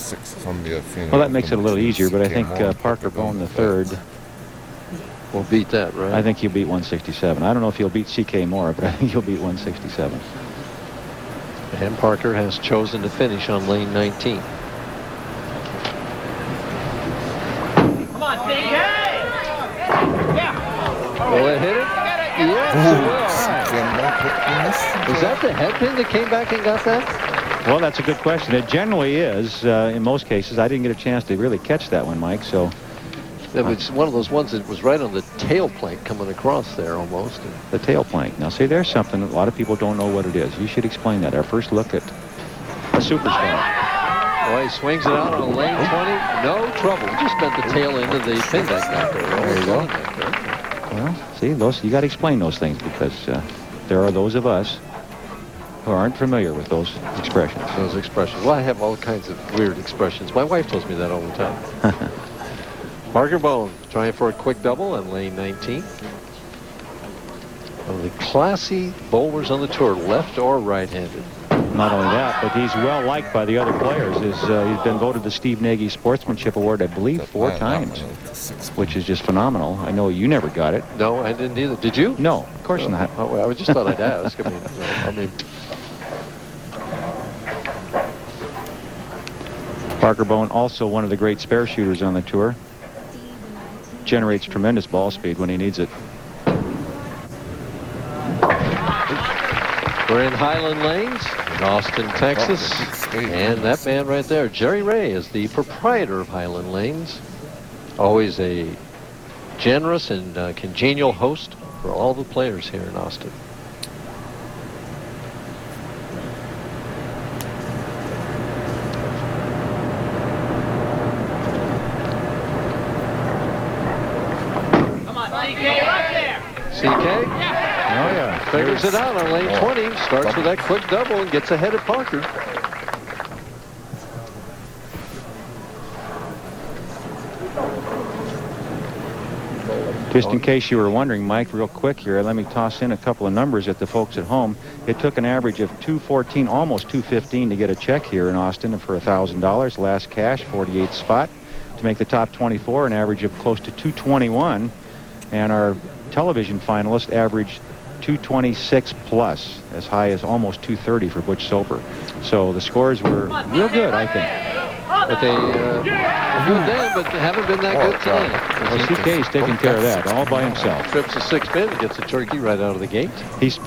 Well, that makes it a little easier, but I think Parker Bohn III will beat that, right? I think he'll beat 167. I don't know if he'll beat C.K. Moore, but I think he'll beat 167. And Parker has chosen to finish on lane 19. Come on, C.K. Yeah. Will it hit it? Yes, it will. Was that the headpin that came back and got that? Well, that's a good question. It generally is in most cases. I didn't get a chance to really catch that one, Mike, so... It was one of those ones that was right on the tail plank coming across there almost. The tail plank. Now, see, there's something a lot of people don't know what it is. You should explain that. Our first look at a superstar. Boy, he swings it out on lane 20. No trouble. Just bent the tail end of the pin deck back there. There you go. Well, see, those you got to explain those things because there are those of us who aren't familiar with those expressions. Well, I have all kinds of weird expressions. My wife tells me that all the time. Parker Bohn trying for a quick double on lane 19. One of the classy bowlers on the tour, left or right-handed. Not only that, but he's well liked by the other players. He's been voted the Steve Nagy Sportsmanship Award, I believe, 4 times, which is just phenomenal. I know you never got it. No, I didn't either. Did you? No, of course not. I just thought I'd ask. I mean. Parker Bohn, also one of the great spare shooters on the tour. Generates tremendous ball speed when he needs it. We're in Highland Lanes in Austin, Texas. And that man right there, Jerry Ray, is the proprietor of Highland Lanes. Always a generous and congenial host for all the players here in Austin. CK? Oh, yeah. Figures it out on lane 20. Starts with that quick double and gets ahead of Parker. Just in case you were wondering, Mike, real quick here, let me toss in a couple of numbers at the folks at home. It took an average of 214, almost 215 to get a check here in Austin for $1,000. Last cash, 48th spot. To make the top 24, an average of close to 221. And our television finalist averaged 226 plus, as high as almost 230 for Butch Soper. So the scores were real good, I think. But they were good then, but haven't been that good today. Well, CK's taking care of that all by himself. Trips a 6-pin and gets a turkey right out of the gate. He's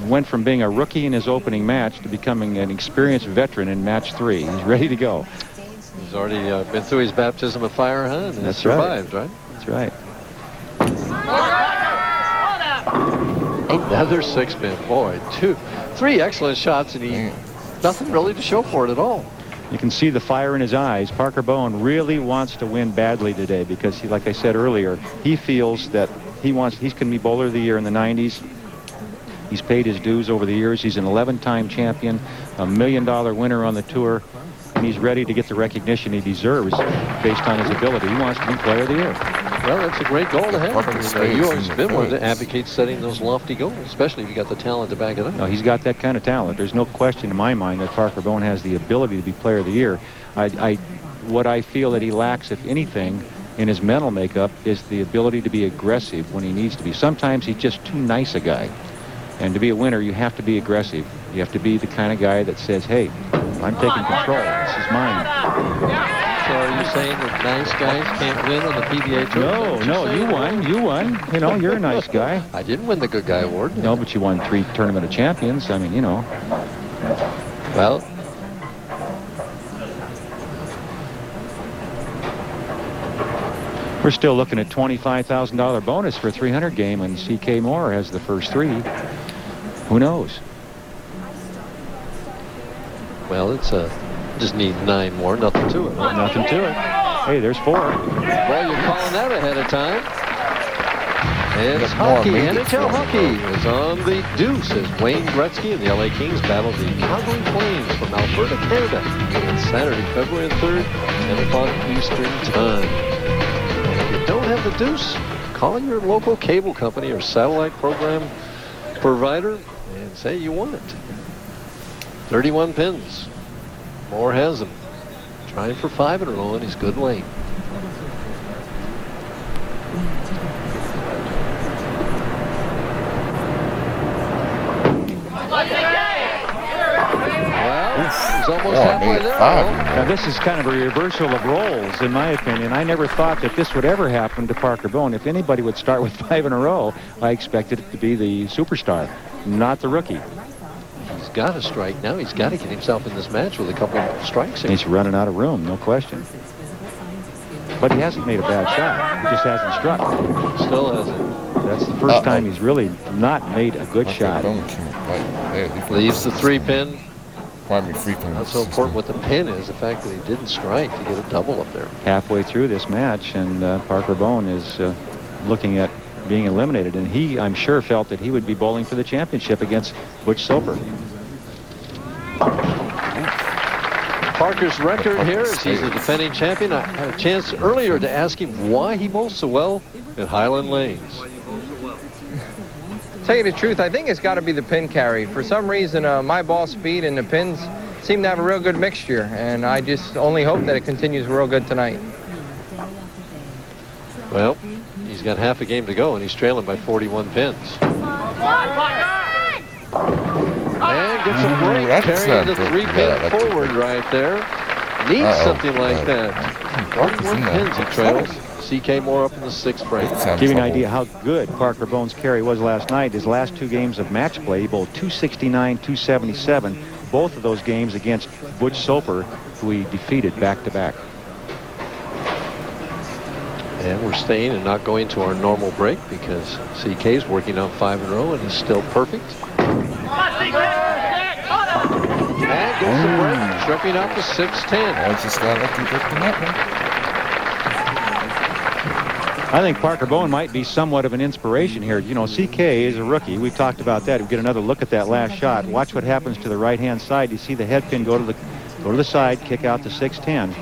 went from being a rookie in his opening match to becoming an experienced veteran in match 3. He's ready to go. He's already been through his baptism of fire, huh? And That's survived, right? That's right. Another 6-pin. Boy, 3 excellent shots, and he nothing really to show for it at all. You can see the fire in his eyes. Parker Bohn really wants to win badly today because, like I said earlier, he feels that he's going to be bowler of the year in the 90s. He's paid his dues over the years. He's an 11-time champion, a $1 million winner on the tour, and he's ready to get the recognition he deserves based on his ability. He wants to be player of the year. Well, that's a great goal to have. You always been one that advocates setting those lofty goals, especially if you got the talent to back it up. No, he's got that kind of talent. There's no question in my mind that Parker Bohn has the ability to be player of the year. What I feel that he lacks, if anything, in his mental makeup is the ability to be aggressive when he needs to be. Sometimes he's just too nice a guy. And to be a winner, you have to be aggressive. You have to be the kind of guy that says, hey, I'm taking control. This is mine. So are you saying that nice guys can't win on the PBA Tour? No, you won. You won. You know, you're a nice guy. I didn't win the Good Guy Award. No, but you won 3 Tournament of Champions. I mean, you know. Well, we're still looking at $25,000 bonus for a 300 game, and C.K. Moore has the first 3. Who knows? Well, it's just need 9 more. Nothing to it. Right? Nothing to it. Hey, there's 4. Well, you're calling that ahead of time. It's hockey. NHL hockey is on the deuce as Wayne Gretzky and the LA Kings battle the Calgary Flames from Alberta, Canada on Saturday, February 3rd, 10 o'clock Eastern Time. If you don't have the deuce, call your local cable company or satellite program provider and say you won it. 31 pins. Moore has them. trying for 5 in a row, and he's good late. He's almost halfway there. Now, this is kind of a reversal of roles, in my opinion. I never thought that this would ever happen to Parker Bohn. If anybody would start with 5 in a row, I expected it to be the superstar, not the rookie. He's got to strike now. He's got to get himself in this match with a couple of strikes. He's running out of room, no question. But he hasn't made a bad shot. He just hasn't struck. Still hasn't. That's the first time he's really not made a good shot. Leaves the 3-pin. That's so important what the pin is, the fact that he didn't strike to get a double up there. Halfway through this match, and Parker Bohn is looking at being eliminated, and he, I'm sure, felt that he would be bowling for the championship against Butch Soper. Parker's record here is he's the defending champion. I had a chance earlier to ask him why he bowls so well at Highland Lanes. Tell you the truth, I think it's got to be the pin carry. For some reason, my ball speed and the pins seem to have a real good mixture, and I just only hope that it continues real good tonight. Well, he's got half a game to go, and he's trailing by 41 pins. And gets a break, carrying the 3-pin forward right there. Needs something like that. 41 pins he trails. C.K. Moore up in the 6th frame. Give you an idea how good Parker Bohn's carry was last night. His last 2 games of match play, he bowled 269, 277. Both of those games against Butch Soper, who he defeated back-to-back. And we're staying and not going to our normal break because C.K.'s working on 5 in a row and is still perfect. And goes the break, stripping out the 6-10. I think Parker Bohn might be somewhat of an inspiration here. You know, C.K. is a rookie. We've talked about that. We get another look at that last shot. Watch what happens to the right-hand side. You see the head pin go to the side, kick out the 6-10.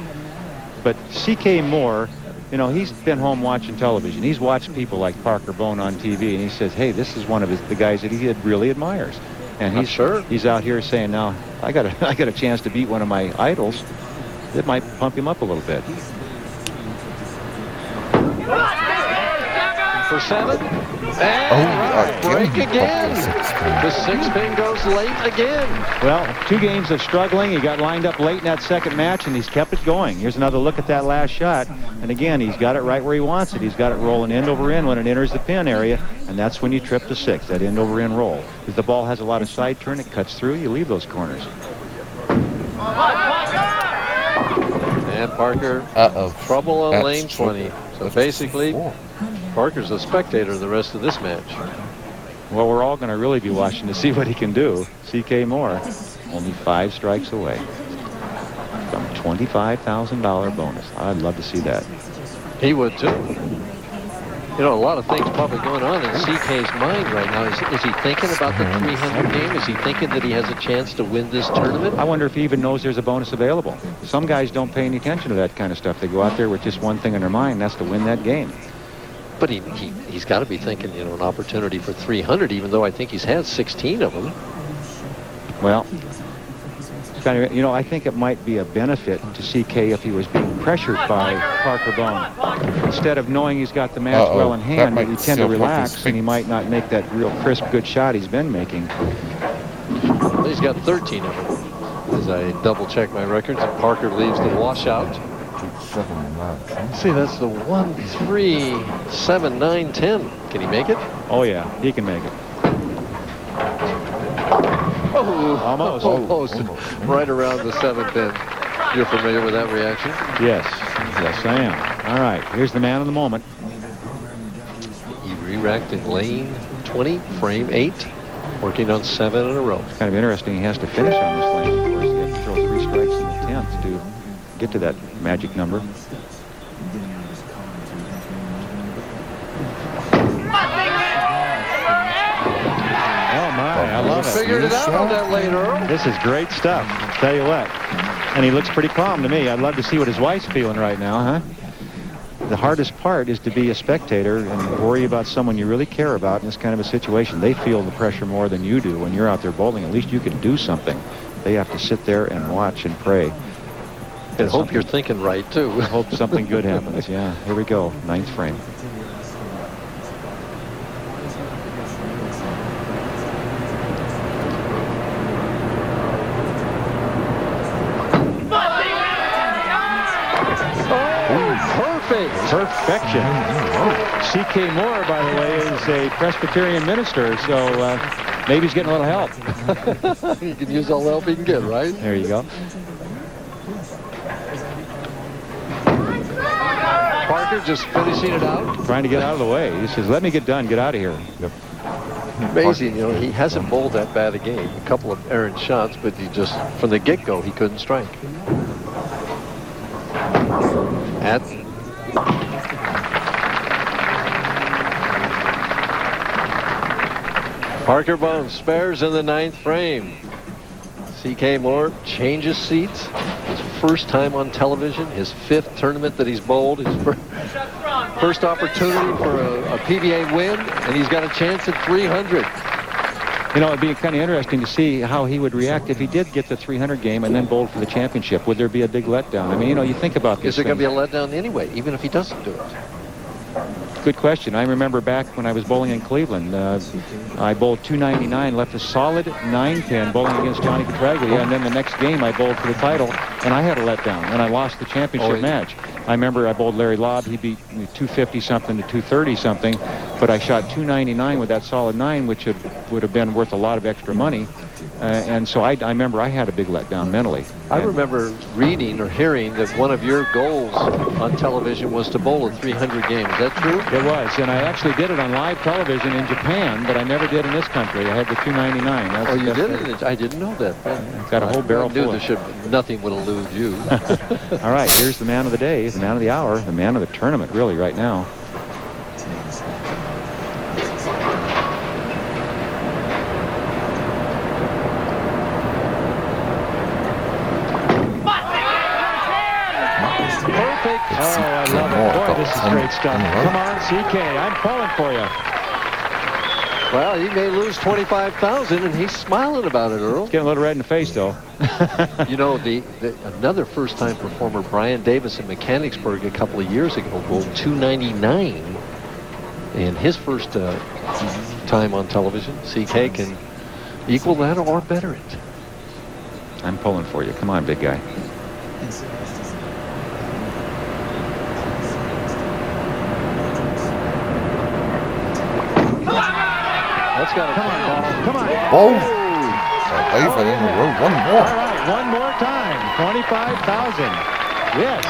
But C.K. Moore, you know, he's been home watching television. He's watched people like Parker Bohn on TV, and he says, hey, this is one of the guys that he really admires. And he's out here saying, now, I got a chance to beat one of my idols. It might pump him up a little bit. For 7. And break again. The 6-pin goes late again. Well, 2 games of struggling. He got lined up late in that second match, and he's kept it going. Here's another look at that last shot. And again, he's got it right where he wants it. He's got it rolling end over end when it enters the pin area, and that's when you trip the 6, that end over end roll. If the ball has a lot of side turn, it cuts through, you leave those corners. And Parker, trouble on lane 20. So basically, Parker's a spectator the rest of this match. Well, we're all going to really be watching to see what he can do. C.K. Moore, only 5 strikes away from $25,000 bonus. I'd love to see that. He would too. You know, a lot of things probably going on in C.K.'s mind right now. Is he thinking about the 300 game? Is he thinking that he has a chance to win this tournament? I wonder if he even knows there's a bonus available. Some guys don't pay any attention to that kind of stuff. They go out there with just one thing in their mind, and that's to win that game. But he's got to be thinking, you know, an opportunity for 300, even though I think he's had 16 of them. Well, kind of, you know, I think it might be a benefit to C.K. if he was being pressured by Parker Bohn. Instead of knowing he's got the match well in hand, he tend to relax, and he might not make that real crisp, good shot he's been making. Well, he's got 13 of them. As I double-check my records, and Parker leaves the washout. See, that's the 1, 3, 7, 9, 10. Can he make it? Oh, yeah, he can make it. Oh, almost right around the 7th pin. You're familiar with that reaction? Yes, I am. All right, here's the man of the moment. He re-racked in lane 20, frame 8, working on 7 in a row. It's kind of interesting. He has to finish on this lane. Of course, he has to throw 3 strikes in the 10th to get to that magic number. Oh my, I love it. Figured it out on that lane, Earl. This is great stuff, tell you what. And he looks pretty calm to me. I'd love to see what his wife's feeling right now, huh? The hardest part is to be a spectator and worry about someone you really care about in this kind of a situation. They feel the pressure more than you do when you're out there bowling. At least you can do something. They have to sit there and watch and pray. And hope you're thinking right, too. Hope something good happens. Yeah, here we go. 9th frame. Perfection. C.K. Moore, by the way, is a Presbyterian minister, so maybe he's getting a little help. He can use all the help he can get, right? There you go. Parker just finishing it out. Trying to get out of the way. He says, let me get done. Get out of here. Yep. Amazing, you know, he hasn't bowled that bad a game. A couple of errant shots, but he just, from the get-go, he couldn't strike. Parker Bohn spares in the 9th frame. C.K. Moore changes seats. His first time on television, his 5th tournament that he's bowled, his first opportunity for a PBA win, and he's got a chance at 300. You know, it'd be kind of interesting to see how he would react if he did get the 300 game and then bowled for the championship. Would there be a big letdown? I mean, you know, you think about this. Is there going to be a letdown anyway, even if he doesn't do it? Good question. I remember back when I was bowling in Cleveland, I bowled 299, left a solid 9-pin bowling against Johnny Petraglia, and then the next game I bowled for the title, and I had a letdown, and I lost the championship match. I remember I bowled Larry Lobb. He beat me 250-something to 230-something, but I shot 299 with that solid 9, which would have been worth a lot of extra money. And so I remember I had a big letdown mentally. I remember reading or hearing that one of your goals on television was to bowl a 300 game. Is that true? It was, and I actually did it on live television in Japan, but I never did in this country. I had the 299. Oh, you did it? I didn't know that. I've got a whole barrel full. Nothing would elude you. All right, here's the man of the day, the man of the hour, the man of the tournament, really, right now. Oh, I love it. Boy, this is great stuff. Come on, C.K. I'm falling for you. Well, he may lose $25,000, and he's smiling about it, Earl. He's getting a little red in the face, though. You know, another first-time performer, Brian Davis in Mechanicsburg a couple of years ago, bowled 299 in his first time on television. C.K. can equal that or better it. I'm pulling for you. Come on, big guy. That's got to come on, ball. Come on. Oh! One more. All right, one more time. 25,000. Yes.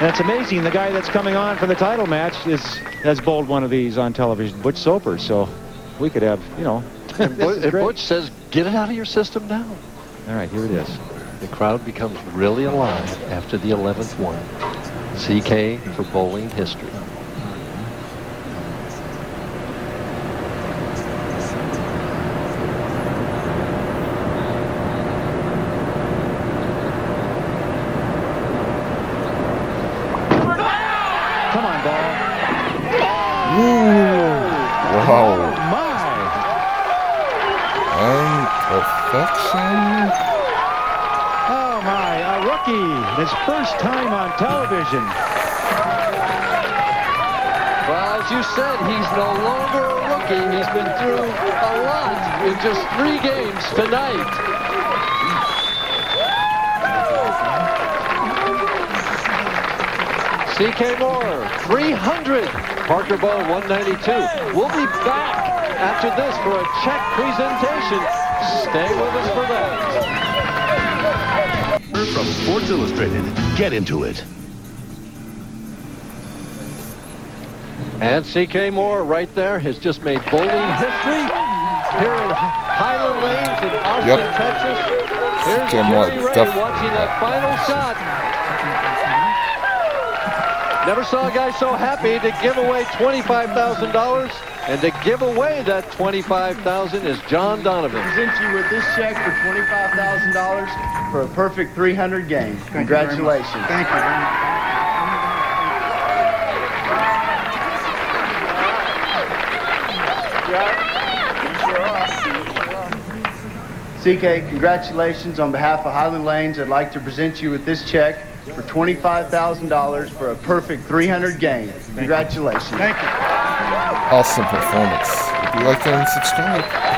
And it's amazing. The guy that's coming on for the title match has bowled one of these on television, Butch Soper. So we could have, you know. And Butch says, get it out of your system now. All right, here it is. The crowd becomes really alive after the 11th one. C.K. for bowling history. His first time on television. Well, as you said, he's no longer a rookie. He's been through a lot in just 3 games tonight. C.K. Moore, 300. Parker Bohn, 192. We'll be back after this for a check presentation. Stay with us for that. From Sports Illustrated. Get into it. And C.K. Moore right there has just made bowling history here in Highland Lanes in Austin, Texas. Here's Jimmy Ray watching that final shot. Never saw a guy so happy to give away $25,000. And to give away that $25,000 is John Donovan. I present you with this check for $25,000 for a perfect 300 game. Congratulations. Thank you very much. CK, congratulations. On behalf of Highland Lanes, I'd like to present you with this check for $25,000 for a perfect 300 game. Congratulations. Awesome performance. If you like that and subscribe.